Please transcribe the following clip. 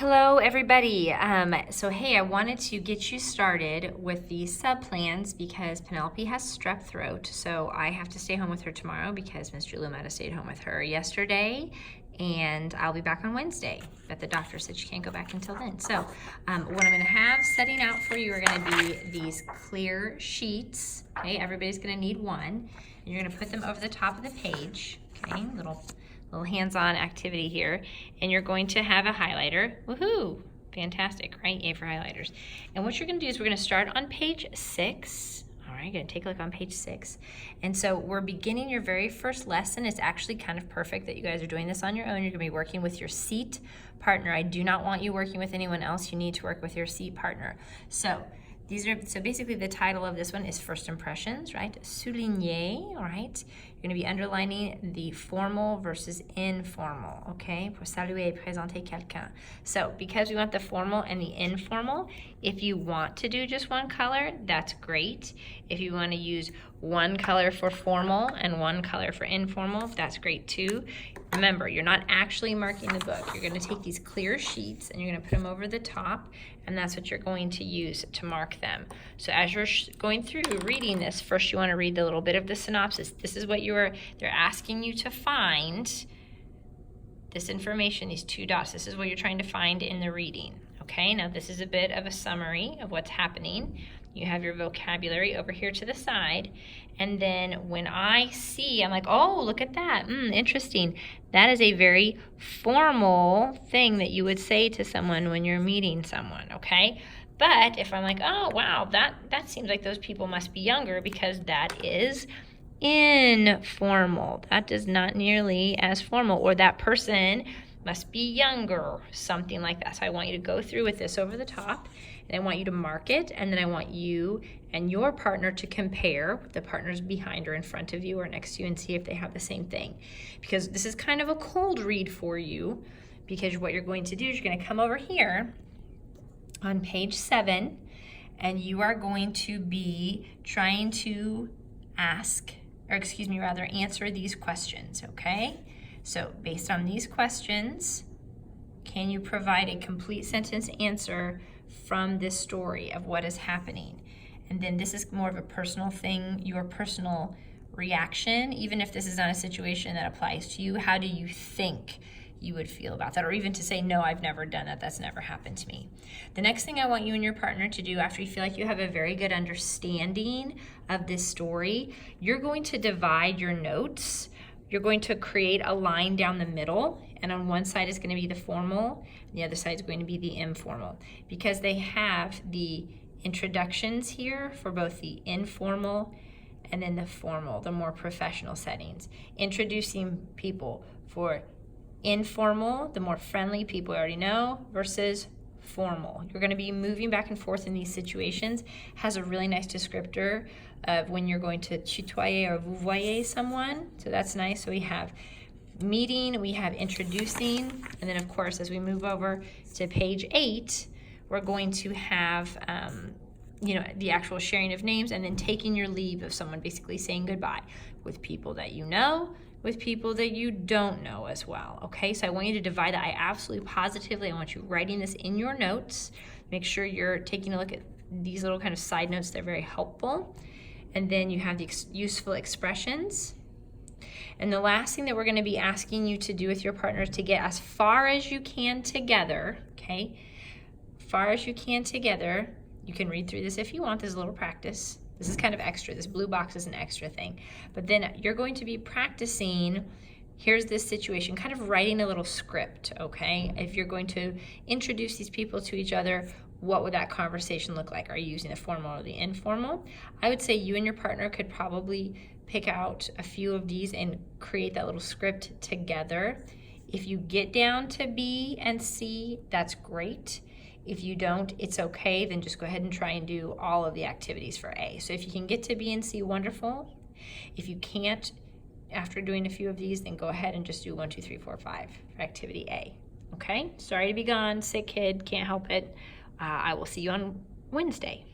Hello everybody. So hey, I wanted to get you started with the sub plans because Penelope has strep throat, so I have to stay home with her tomorrow because Mr. Lumetta stayed home with her yesterday, and I'll be back on Wednesday, but the doctor said she can't go back until then. So what I'm going to have setting out for you are going to be these clear sheets. Okay, everybody's going to need one, and you're going to put them over the top of the page. Okay, little hands-on activity here, and you're going to have a highlighter. Woohoo! Fantastic, right? Yay for highlighters. And what you're going to do is we're going to start on page 6. All right, going to take a look on page 6. And so we're beginning your very first lesson. It's actually kind of perfect that you guys are doing this on your own. You're going to be working with your seat partner. I do not want you working with anyone else. You need to work with your seat partner. So basically the title of this one is First Impressions, right? Souligner, all right? You're going to be underlining the formal versus informal, okay? Pour saluer et présenter quelqu'un. So because we want the formal and the informal, if you want to do just one color, that's great. If you want to use one color for formal and one color for informal, that's great too. Remember, you're not actually marking the book. You're going to take these clear sheets and you're going to put them over the top, and that's what you're going to use to mark them. So as you're going through reading this, first you want to read the little bit of the synopsis. This is what they're asking you to find. This information, these 2 dots, this is what you're trying to find in the reading. Okay, now this is a bit of a summary of what's happening. You have your vocabulary over here to the side, and then when I see, I'm like, oh, look at that, interesting. That is a very formal thing that you would say to someone when you're meeting someone, okay? But if I'm like, oh, wow, that seems like those people must be younger because that is informal. That is not nearly as formal, or that person must be younger, something like that. So I want you to go through with this over the top, and I want you to mark it, and then I want you and your partner to compare the partners behind or in front of you or next to you and see if they have the same thing. Because this is kind of a cold read for you, because what you're going to do is you're going to come over here on page 7, and you are going to be trying to answer these questions, okay? So based on these questions, can you provide a complete sentence answer from this story of what is happening? And then this is more of a personal thing, your personal reaction. Even if this is not a situation that applies to you, how do you think you would feel about that? Or even to say, no, I've never done that. That's never happened to me. The next thing I want you and your partner to do after you feel like you have a very good understanding of this story, you're going to divide your notes. You're going to create a line down the middle, and on one side is going to be the formal, and the other side is going to be the informal, because they have the introductions here for both the informal and then the formal, the more professional settings. Introducing people for informal, the more friendly people you already know, versus formal. You're going to be moving back and forth in these situations. Has a really nice descriptor of when you're going to tutoyer or vous voyez someone. So that's nice. So we have meeting, we have introducing, and then of course as we move over to page 8, we're going to have the actual sharing of names, and then taking your leave of someone, basically saying goodbye with people that you know, with people that you don't know as well, okay? So I want you to divide that. I absolutely positively, I want you writing this in your notes. Make sure you're taking a look at these little kind of side notes. They're very helpful. And then you have the useful expressions. And the last thing that we're going to be asking you to do with your partner is to get as far as you can together, okay? Far as you can together. You can read through this if you want. This is a little practice. This is kind of extra. This blue box is an extra thing. But then you're going to be practicing, here's this situation, kind of writing a little script, okay? If you're going to introduce these people to each other, what would that conversation look like? Are you using the formal or the informal? I would say you and your partner could probably pick out a few of these and create that little script together. If you get down to B and C, that's great. If you don't, it's okay. Then just go ahead and try and do all of the activities for A. So if you can get to B and C, wonderful. If you can't, after doing a few of these, then go ahead and just do 1, 2, 3, 4, 5 for activity A. Okay? Sorry to be gone, sick kid, can't help it. I will see you on Wednesday.